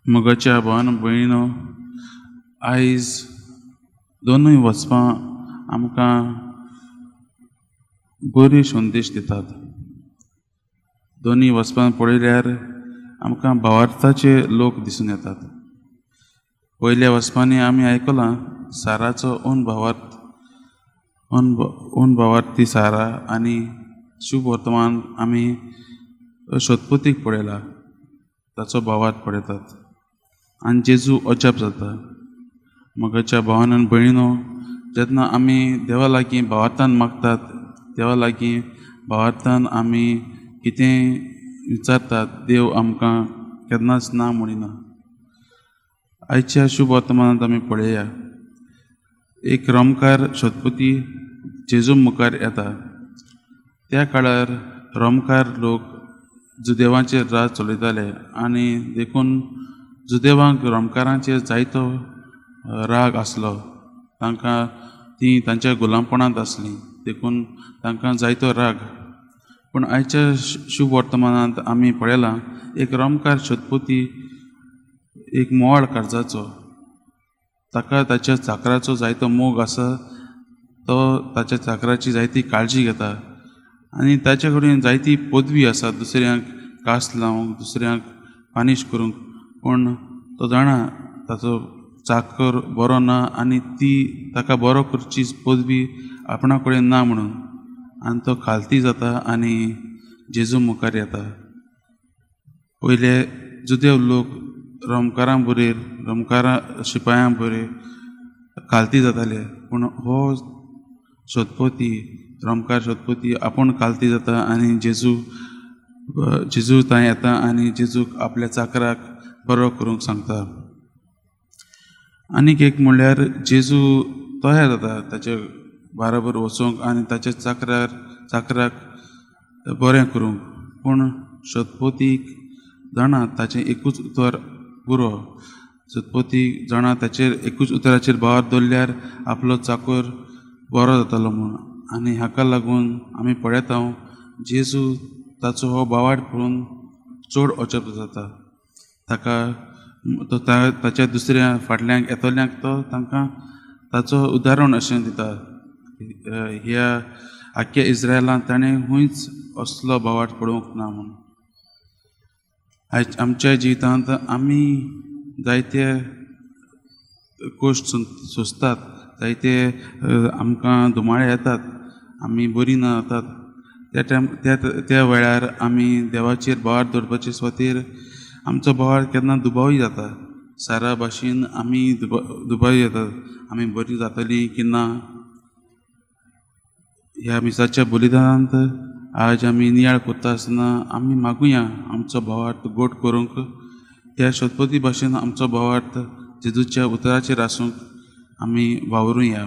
मोगाच्या भावान भयणीनो, आयज दोनूय वचपां आमकां बरी संदेश दितात. दोनूय वचपां पळयल्यार आमकां भावार्थाचे लोक दिसून येतात. पयल्या वचपांनी आमी आयकलां साराचो ओन भावार्थ ती सारा, आनी शुभ वर्तमान आमी सोदपुतीक पळयला, ताचो भावार्थ पळयतात. आनी जेजू अजाप जाता. मोगाच्या भावान आनी भयणीनो, जेन्ना आमी देवा लागीं भावार्थान मागतात, देवा लागीं भावार्थान आमी कितें विचारतात, देव आमकां केन्नाच ना म्हणिना. आयच्या शुभ वर्तमानांत आमी पळया, एक रोमकार सोदपुती जेजू मुखार येता. त्या काळार रोमकार लोक जुदेवांचेर राज चलयताले, आनी देखून जुदेवांक रोमकारांचेर जायतो राग आसलो. तीं तांच्या गुलामपणांत आसलीं, देखून तांकां जायतो राग. पूण आयच्या शुभ वर्तमानांत आमी पळयलां, एक रोमकार सोदपुती एक मोवाळ काळजाचो. ताका ताच्या चाकराचो जायतो मोग आसा. तो ताच्या चाकराची जायती काळजी घेता, आनी ताचे कडेन जायती पदवी आसा, दुसऱ्यांक कास लावंक, दुसऱ्यांक पानीश करूंक. पूण तो जाणा ताचो चाकर बरो ना, आनी ती ताका बरो करची पदवी आपणा कडेन ना म्हणून. आनी तो खालती जाता आनी जेजू मुखार येता. पयले जुदेव लोक रोमकारां बरेर, शिपायां बरेर खालती जाताले. पूण हो सोदपोती, रोमकार सोदपोती आपूण खालती जाता आनी जेजू थंय येता आनी जेजूक आपल्या चाकराक बरो करूंक सांगता. आनीक एक म्हणल्यार जेजू तयार जाता ताचे बाराबर वचूंक आनी ताच्या चाकराक बरें करूंक. पूण सोदपोतीक जाणा ताचें एकूच उतर पुरो. सोदपोतीक जाणा ताचेर एकूच उतराचेर भार दवरल्यार आपलो चाकर बरो जातालो म्हूण. आनी हाका लागून आमी पळयता जेजू ताचो हो भावार्थ पळोवन चड अजाप जाता. ताच्या दुसऱ्या फाटल्यान येतल्यांक तो तांकां ताचो उदाहरण अशें दिता. ह्या आख्या इस्रायलांत ताणें खंयच असलो भावार्थ पळोवंक ना म्हणून. आमच्या जिवितांत आमी जायते गोश्ट सोंसतात, जायते आमकां दुमाळे येतात, आमी बरीं ना जातात. त्या वेळार आमी देवाचेर भावार्थ दवरपाचे सुवातेर आमचो भावार्थ केन्ना दुबावूय जाता. सारा भाशेन आमी दुबावी जातात, आमी बरीं जातलीं की ना. ह्या मिसाच्या बलिदानांत आज आमी नियाळ करता आसतना आमी मागुया आमचो भावार्थ गोड करूंक. त्या सोदपोती भाशेन आमचो भावार्थ जेजूच्या उतराचेर आसूंक आमी वावरुया.